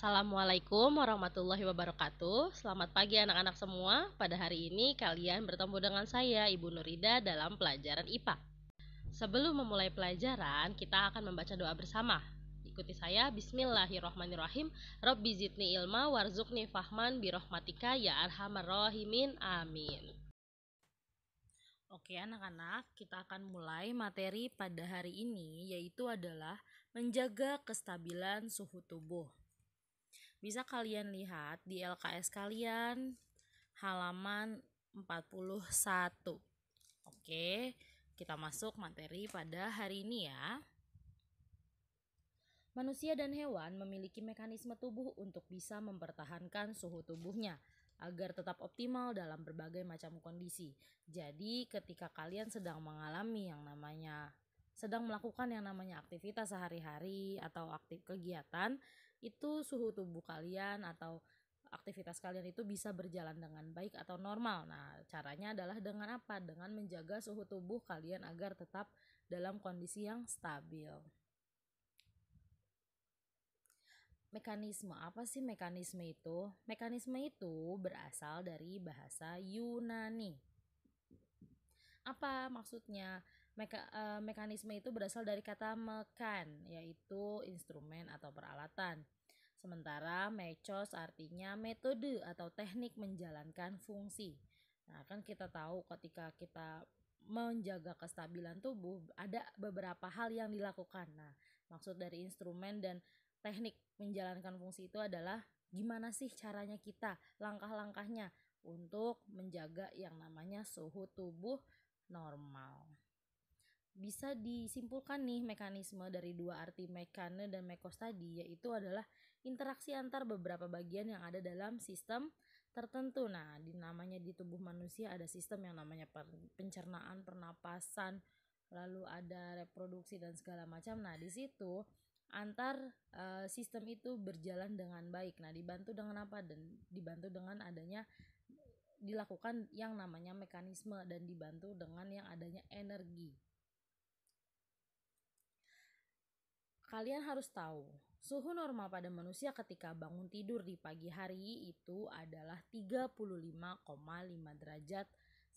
Assalamualaikum warahmatullahi wabarakatuh. Selamat pagi anak-anak semua. Pada hari ini kalian bertemu dengan saya, Ibu Nurida, dalam pelajaran IPA. Sebelum memulai pelajaran, kita akan membaca doa bersama. Ikuti saya. Bismillahirrahmanirrahim. Rabbi zidni ilma warzuqni fahman birahmatika ya arhamar rahimin. Amin. Oke anak-anak, kita akan mulai materi pada hari ini, yaitu adalah menjaga kestabilan suhu tubuh. Bisa kalian lihat di LKS kalian halaman 41. Oke, kita masuk materi pada hari ini ya. Manusia dan hewan memiliki mekanisme tubuh untuk bisa mempertahankan suhu tubuhnya agar tetap optimal dalam berbagai macam kondisi. Jadi ketika kalian sedang melakukan yang namanya aktivitas sehari-hari atau kegiatan, itu suhu tubuh kalian atau aktivitas kalian itu bisa berjalan dengan baik atau normal. Nah, caranya adalah dengan apa? Dengan menjaga suhu tubuh kalian agar tetap dalam kondisi yang stabil. Mekanisme apa sih mekanisme itu? Mekanisme itu berasal dari bahasa Yunani. Apa maksudnya? Mekanisme itu berasal dari kata mekan, yaitu instrumen atau peralatan. Sementara mechos artinya metode atau teknik menjalankan fungsi. Nah, kan kita tahu ketika kita menjaga kestabilan tubuh ada beberapa hal yang dilakukan. Nah, maksud dari instrumen dan teknik menjalankan fungsi itu adalah gimana sih caranya kita, langkah-langkahnya untuk menjaga yang namanya suhu tubuh normal. Bisa disimpulkan nih mekanisme dari dua arti mekane dan mekos tadi, yaitu adalah interaksi antar beberapa bagian yang ada dalam sistem tertentu. Nah, namanya di tubuh manusia ada sistem yang namanya pencernaan, pernapasan, lalu ada reproduksi dan segala macam. Nah, di situ antar sistem itu berjalan dengan baik. Nah, dibantu dengan apa? Dan dibantu dengan adanya dilakukan yang namanya mekanisme dan dibantu dengan yang adanya energi. Kalian harus tahu, suhu normal pada manusia ketika bangun tidur di pagi hari itu adalah 35,5 derajat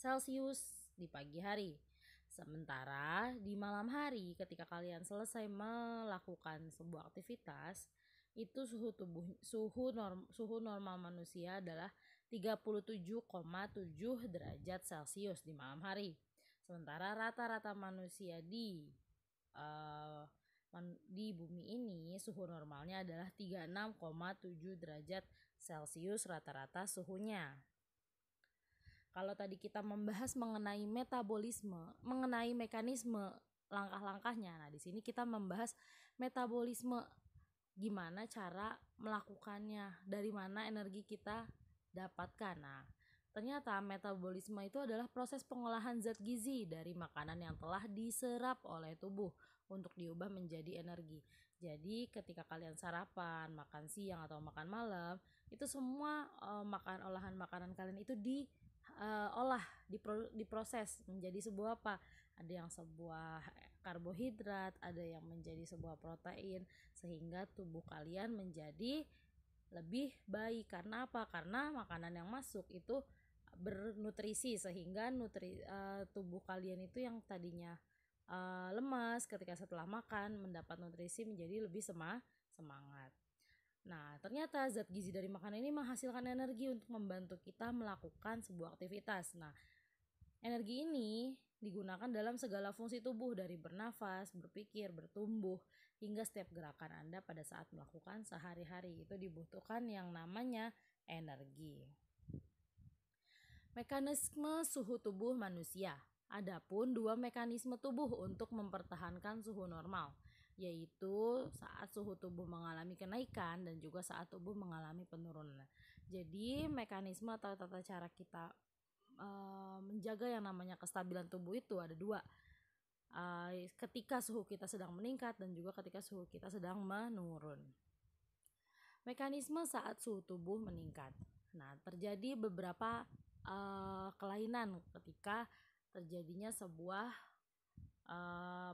Celcius di pagi hari. Sementara di malam hari ketika kalian selesai melakukan sebuah aktivitas, itu suhu normal manusia adalah 37,7 derajat Celcius di malam hari. Sementara rata-rata manusia di bumi ini suhu normalnya adalah 36,7 derajat Celcius rata-rata suhunya. Kalau tadi kita membahas mengenai metabolisme, mengenai mekanisme langkah-langkahnya. Nah, di sini kita membahas metabolisme, gimana cara melakukannya, dari mana energi kita dapatkan. Nah, ternyata metabolisme itu adalah proses pengolahan zat gizi dari makanan yang telah diserap oleh tubuh untuk diubah menjadi energi. Jadi ketika kalian sarapan, makan siang atau makan malam, itu semua olahan makanan kalian itu diolah, diproses menjadi sebuah apa? Ada yang sebuah karbohidrat, ada yang menjadi sebuah protein, sehingga tubuh kalian menjadi lebih baik. Karena apa? Karena makanan yang masuk itu bernutrisi, sehingga tubuh kalian itu yang tadinya lemas ketika setelah makan mendapat nutrisi menjadi lebih semangat. Nah, ternyata zat gizi dari makanan ini menghasilkan energi untuk membantu kita melakukan sebuah aktivitas. Nah, energi ini digunakan dalam segala fungsi tubuh, dari bernafas, berpikir, bertumbuh, hingga setiap gerakan Anda pada saat melakukan sehari-hari. Itu dibutuhkan yang namanya energi. Mekanisme suhu tubuh manusia. Adapun dua mekanisme tubuh untuk mempertahankan suhu normal, yaitu saat suhu tubuh mengalami kenaikan dan juga saat tubuh mengalami penurunan. Jadi mekanisme atau tata cara kita menjaga yang namanya kestabilan tubuh itu ada dua, ketika suhu kita sedang meningkat dan juga ketika suhu kita sedang menurun. Mekanisme saat suhu tubuh meningkat. Nah, terjadi beberapa kelainan ketika terjadinya sebuah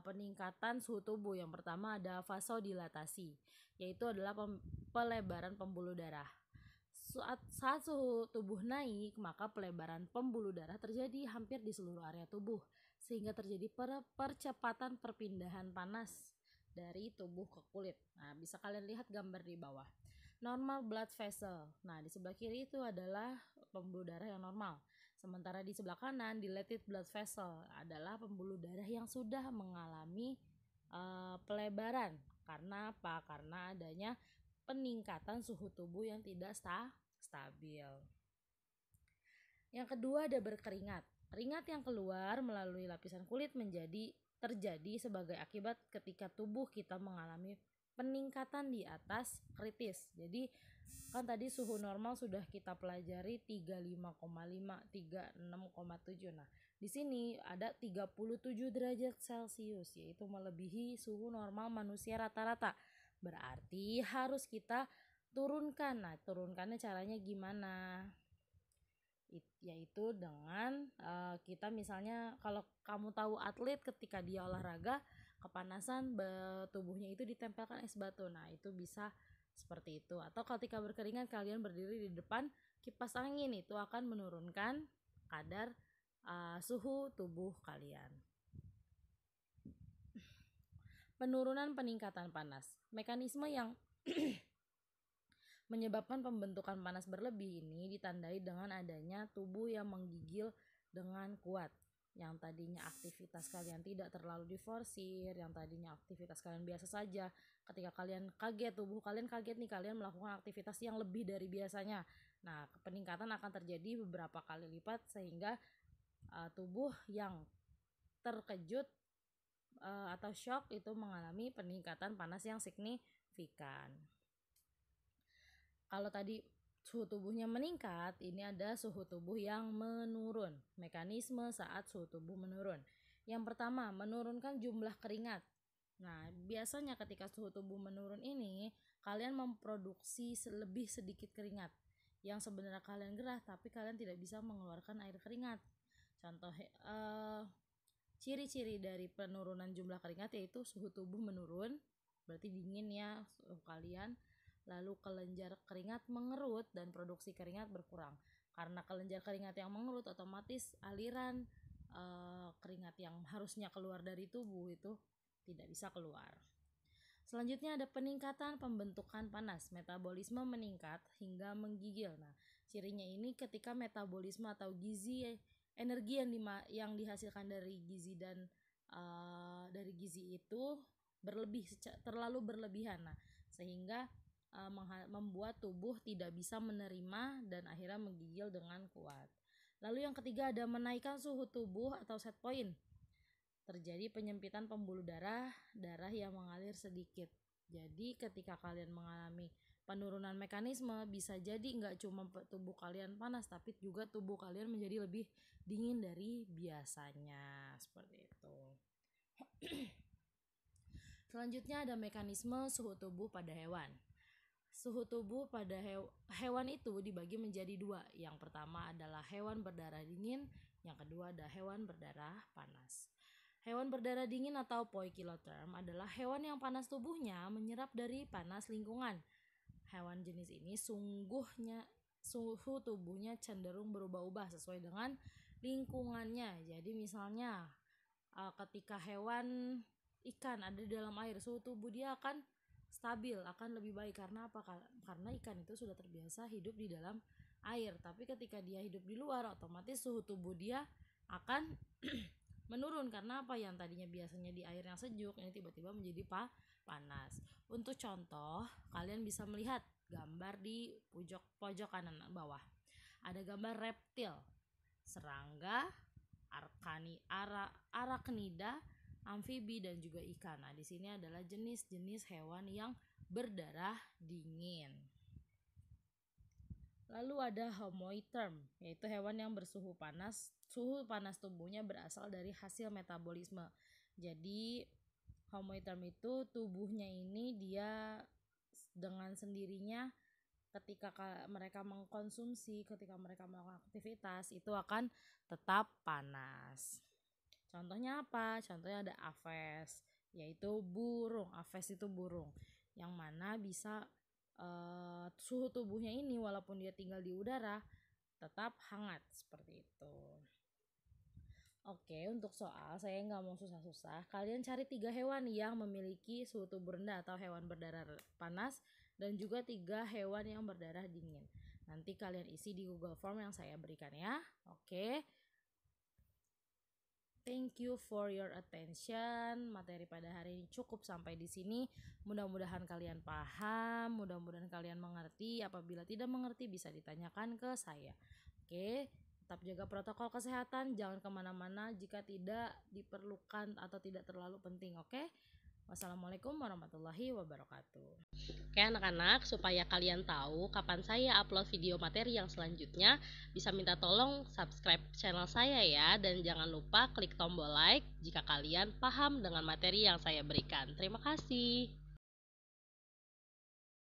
peningkatan suhu tubuh. Yang pertama ada vasodilatasi, yaitu adalah pelebaran pembuluh darah. Saat suhu tubuh naik, maka pelebaran pembuluh darah terjadi hampir di seluruh area tubuh, sehingga terjadi percepatan perpindahan panas dari tubuh ke kulit. Nah, bisa kalian lihat gambar di bawah. Normal blood vessel. Nah, di sebelah kiri itu adalah pembuluh darah yang normal. Sementara di sebelah kanan, dilated blood vessel adalah pembuluh darah yang sudah mengalami pelebaran. Karena apa? Karena adanya peningkatan suhu tubuh yang tidak stabil. Yang kedua ada berkeringat. Keringat yang keluar melalui lapisan kulit terjadi sebagai akibat ketika tubuh kita mengalami peningkatan di atas kritis. Jadi kan tadi suhu normal sudah kita pelajari 35,5, 36,7. Nah, di sini ada 37 derajat Celcius, yaitu melebihi suhu normal manusia rata-rata. Berarti harus kita turunkan. Nah, turunkannya caranya gimana? Yaitu dengan kita misalnya, kalau kamu tahu atlet ketika dia olahraga kepanasan, tubuhnya itu ditempelkan es batu. Nah, itu bisa seperti itu. Atau ketika berkeringat kalian berdiri di depan kipas angin, itu akan menurunkan kadar suhu tubuh kalian. Penurunan peningkatan panas. Mekanisme yang menyebabkan pembentukan panas berlebih ini ditandai dengan adanya tubuh yang menggigil dengan kuat. Yang tadinya aktivitas kalian tidak terlalu diforsir, yang tadinya aktivitas kalian biasa saja, ketika kalian kaget, tubuh kalian kaget nih, kalian melakukan aktivitas yang lebih dari biasanya. Nah, peningkatan akan terjadi beberapa kali lipat, sehingga tubuh yang terkejut atau shock itu mengalami peningkatan panas yang signifikan. Kalau tadi suhu tubuhnya meningkat, ini ada suhu tubuh yang menurun. Mekanisme saat suhu tubuh menurun. Yang pertama, menurunkan jumlah keringat. Nah, biasanya ketika suhu tubuh menurun ini, kalian memproduksi lebih sedikit keringat. Yang sebenarnya kalian gerah, tapi kalian tidak bisa mengeluarkan air keringat. Contoh, ciri-ciri dari penurunan jumlah keringat yaitu suhu tubuh menurun, berarti dingin ya suhu kalian. Lalu kelenjar keringat mengerut dan produksi keringat berkurang. Karena kelenjar keringat yang mengerut, otomatis aliran keringat yang harusnya keluar dari tubuh itu tidak bisa keluar. Selanjutnya ada peningkatan pembentukan panas. Metabolisme meningkat hingga menggigil. Nah, cirinya ini ketika metabolisme atau gizi, energi yang dihasilkan dari gizi dan dari gizi itu terlalu berlebihan. Nah, sehingga membuat tubuh tidak bisa menerima dan akhirnya menggigil dengan kuat. Lalu yang ketiga ada menaikkan suhu tubuh atau set point. Terjadi penyempitan pembuluh darah yang mengalir sedikit. Jadi ketika kalian mengalami penurunan mekanisme, bisa jadi nggak cuma tubuh kalian panas, tapi juga tubuh kalian menjadi lebih dingin dari biasanya, seperti itu. Selanjutnya ada mekanisme suhu tubuh pada hewan. Suhu tubuh pada hewan itu dibagi menjadi dua. Yang pertama adalah hewan berdarah dingin, yang kedua ada hewan berdarah panas. Hewan berdarah dingin atau poikilotherm adalah hewan yang panas tubuhnya menyerap dari panas lingkungan. Hewan jenis ini suhu tubuhnya cenderung berubah-ubah sesuai dengan lingkungannya. Jadi misalnya ketika hewan ikan ada di dalam air, suhu tubuh dia akan stabil, akan lebih baik. Karena apa? Karena ikan itu sudah terbiasa hidup di dalam air. Tapi ketika dia hidup di luar, otomatis suhu tubuh dia akan menurun. Karena apa? Yang tadinya biasanya di air yang sejuk, ini tiba-tiba menjadi panas. Untuk contoh, kalian bisa melihat gambar di pojok kanan bawah. Ada gambar reptil, serangga, arachnida, amfibi dan juga ikan. Nah, di sini adalah jenis-jenis hewan yang berdarah dingin. Lalu ada homoiotherm, yaitu hewan yang bersuhu panas. Suhu panas tubuhnya berasal dari hasil metabolisme. Jadi homoiotherm itu tubuhnya ini dia dengan sendirinya ketika mereka mengkonsumsi, ketika mereka melakukan aktivitas itu akan tetap panas. Contohnya apa? Contohnya ada aves, yaitu burung. Aves itu burung yang mana bisa suhu tubuhnya ini walaupun dia tinggal di udara tetap hangat seperti itu. Oke, untuk soal saya nggak mau susah-susah. Kalian cari 3 hewan yang memiliki suhu tubuh rendah atau hewan berdarah panas, dan juga 3 hewan yang berdarah dingin. Nanti kalian isi di Google Form yang saya berikan ya. Oke. Thank you for your attention. Materi pada hari ini cukup sampai di sini. Mudah-mudahan kalian paham, mudah-mudahan kalian mengerti. Apabila tidak mengerti bisa ditanyakan ke saya. Oke, tetap jaga protokol kesehatan, jangan kemana-mana jika tidak diperlukan atau tidak terlalu penting. Oke, wassalamualaikum warahmatullahi wabarakatuh. Oke anak-anak, supaya kalian tahu kapan saya upload video materi yang selanjutnya, bisa minta tolong subscribe channel saya ya, dan jangan lupa klik tombol like jika kalian paham dengan materi yang saya berikan. Terima kasih.